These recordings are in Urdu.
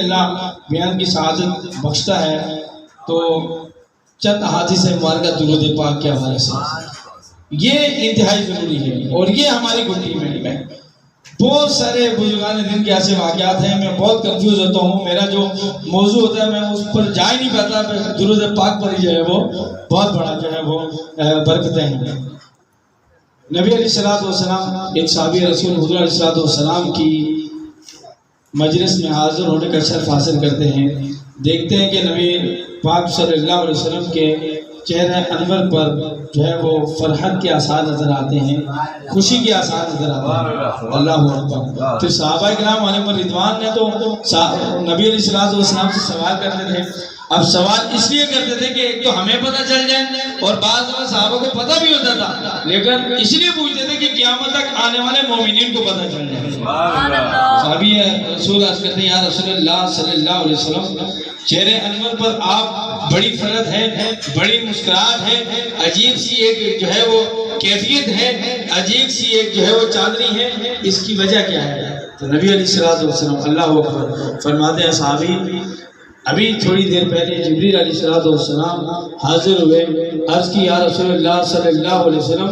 اللہ بیان کی سعادت بخشتا ہے تو چند احادیث مبارکہ درود پاک کے حوالے سے یہ انتہائی ضروری ہے، اور یہ ہماری گھٹی میں بہت سارے بزرگان دین کے ایسے واقعات ہیں، میں بہت کنفیوز ہوتا ہوں، میرا جو موضوع ہوتا ہے میں اس پر جا ہی نہیں پاتا، درود پاک پر ہی جو ہے وہ بہت بڑا جو ہے وہ برکتیں ہیں۔ نبی علیہ السلام ایک صحابی رسول حضور علیہ السلام کی مجلس میں حاضر ہونے کا شرف حاصل کرتے ہیں، دیکھتے ہیں کہ نبی پاک صلی اللہ علیہ وسلم کے چہرہ انور پر جو ہے وہ فرحت کے آثار نظر آتے ہیں، خوشی کے آثار نظر آتے ہیں۔ اللہ اکبر۔ پھر صحابہ کرام علیہم رضوان نے تو نبی علیہ السلام سے سوال کرتے تھے، اب سوال اس لیے کرتے تھے کہ ایک تو ہمیں پتہ چل جائے، اور بعض دفعہ صحابہ کو پتہ بھی ہوتا تھا لیکن اس لیے پوچھتے تھے کہ قیامت تک آنے والے مومنین کو پتہ چل جائے۔ صحابی رسول عرض کرتے ہیں، یا رسول اللہ صلی اللہ علیہ وسلم، چہرے انور پر آپ بڑی فرحت ہے، بڑی مسکراہٹ ہے، عجیب سی ایک جو ہے وہ کیفیت ہے، عجیب سی ایک جو ہے وہ چادری ہے، اس کی وجہ کیا ہے؟ تو نبی علیہ السلام اللہ اکبر فرماتے ہیں، صحابی ابھی تھوڑی دیر پہلے جبریل علیہ السلام حاضر ہوئے، عرض کی یا رسول اللہ صلی اللہ علیہ وسلم،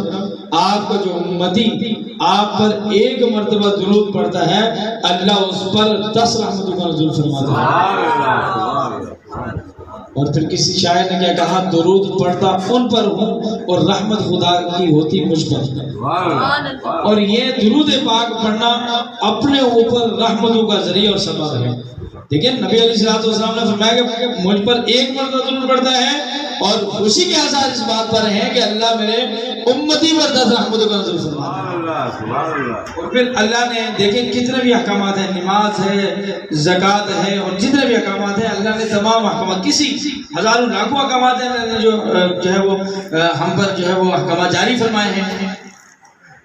آپ کا جو امتی آپ پر ایک مرتبہ درود پڑھتا ہے، اللہ اس پر 10 رحمتوں کا نزول فرماتا ہے۔ اور پھر کسی شاعر نے کیا کہا، درود پڑھتا ان پر ہوں اور رحمت خدا کی ہوتی مجھ پر۔ اور یہ درود پاک پڑھنا اپنے اوپر رحمتوں کا ذریعہ اور سبب ہے۔ دیکھیں نبی علیہ السلام نے فرمایا کہ مجھ پر ایک مرتبہ درود پڑھتا ہے، اور خوشی کے آثار اس بات پر ہیں کہ اللہ میرے امتی پر 10 رحمتوں کا نزول فرماتا ہے۔ اور پھر اللہ نے دیکھیں کتنے بھی احکامات ہیں، نماز ہے، زکوٰۃ ہے، اور جتنے بھی احکامات ہیں اللہ نے تمام احکامات، کسی ہزاروں لاکھوں احکامات ہیں اللہ نے جو ہے وہ ہم پر جو ہے وہ احکامات جاری فرمائے ہیں۔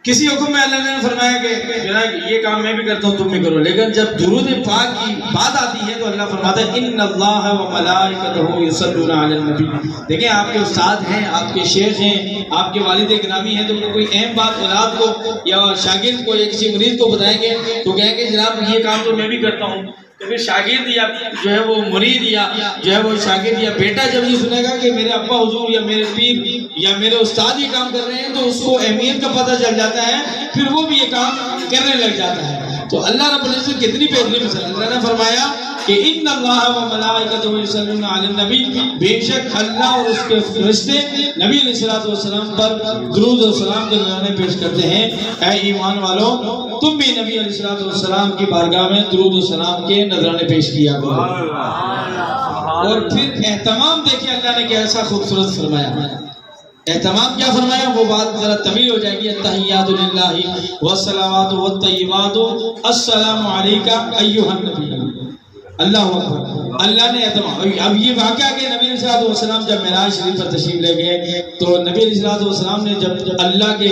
کسی حکم میں اللہ نے فرمایا کہ جناب یہ کام میں بھی کرتا ہوں تم بھی کرو، لیکن جب درود پاک کی بات آتی ہے تو اللہ فرماتا ہے ان اللہ و ملائکتہ یصلون علی النبی۔ دیکھیں آپ کے استاد ہیں، آپ کے شیخ ہیں، آپ کے والد گرامی ہیں، تو کوئی اہم بات اولاد کو یا شاگرد کو یا کسی مرید کو بتائیں گے تو کہیں گے جناب یہ کام تو میں بھی کرتا ہوں، تو پھر شاگرد یا جو ہے وہ مرید یا جو ہے وہ شاگرد یا بیٹا جب یہ سنے گا کہ میرے ابا حضور یا میرے پیر یا میرے استاد یہ کام کر رہے ہیں تو اس کو اہمیت کا پتہ چل جاتا ہے، پھر وہ بھی یہ کام کرنے لگ جاتا ہے۔ تو اللہ رب العزت کتنی بہترین مثال، اللہ نے فرمایا کہ ان اللہ و ملائکتہ یصلون علی النبی، بے شک اللہ اور اس کے فرشتے نبی علیہ السلام پر درود و سلام کے نذرانے پیش کرتے ہیں۔ اے ایمان والو تم بھی نبی علیہ السلام کی بارگاہ میں درود و سلام کے نذرانے پیش کیا کرو۔ اور پھر اہتمام دیکھیں اللہ نے کیسا خوبصورت فرمایا، اہتمام کیا فرمایا وہ بات ذرا طویل ہو جائے گی۔ التحیات للہ والصلوات والطیبات السلام علیک ایھا النبی۔ اللہ اکبر، اللہ نے اہتمام۔ اب یہ واقعہ کہ نبی علیہ السلام جب معراج شریف پر تشریف لے گئے تو نبی علیہ السلام نے جب اللہ کے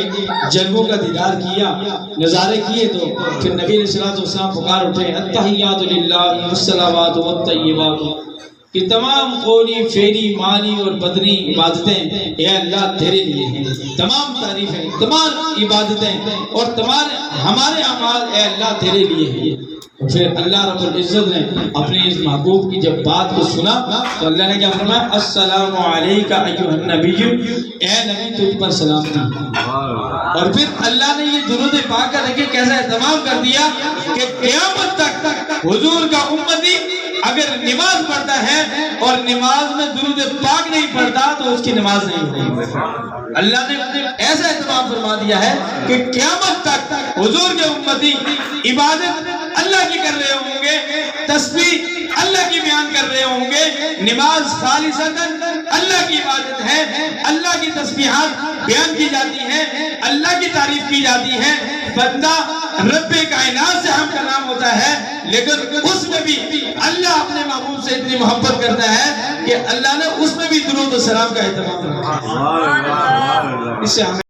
جلووں کا دیدار کیا، نظارے کیے، تو پھر نبی علیہ السلام پکار اٹھے التحیات للہ والصلوات والطیبات، کہ تمام قولی فعلی مالی اور بدنی عبادتیں اے اللہ تیرے لیے ہیں، تمام تعریفیں، تمام عبادتیں اور تمام ہمارے اعمال اے اللہ تیرے لیے ہیں۔ پھر اللہ رب العزت نے اپنے اس محبوب کی جب بات کو سنا تو اللہ نے کیا فرمایا، السلام علیک ایھا النبی، اے نبی تجھ پر سلامتی۔ اور پھر اللہ نے یہ درود پاک کا دیکھیں کیسا اہتمام کر دیا کہ قیامت تک حضور کا امتی اگر نماز پڑھتا ہے اور نماز میں درود پاک نہیں پڑھتا تو اس کی نماز نہیں ہوگی۔ اللہ نے ایسا اہتمام فرما دیا ہے کہ قیامت تک حضور کے امتی عبادت اللہ کی کر رہے ہوں گے، تسبیح اللہ کی بیان کر رہے ہوں گے، نماز خالصتاً اللہ کی عبادت ہے، اللہ کی تسبیحات بیان کی جاتی ہیں، اللہ کی تعریف کی جاتی ہے۔ بندہ رب کائنات سے ہم کلام ہوتا ہے لیکن اس میں بھی اللہ اپنے محبوب سے اتنی محبت کرتا ہے کہ اللہ نے اس میں بھی درود و سلام کا اہتمام رکھا۔ اس سے ہمیں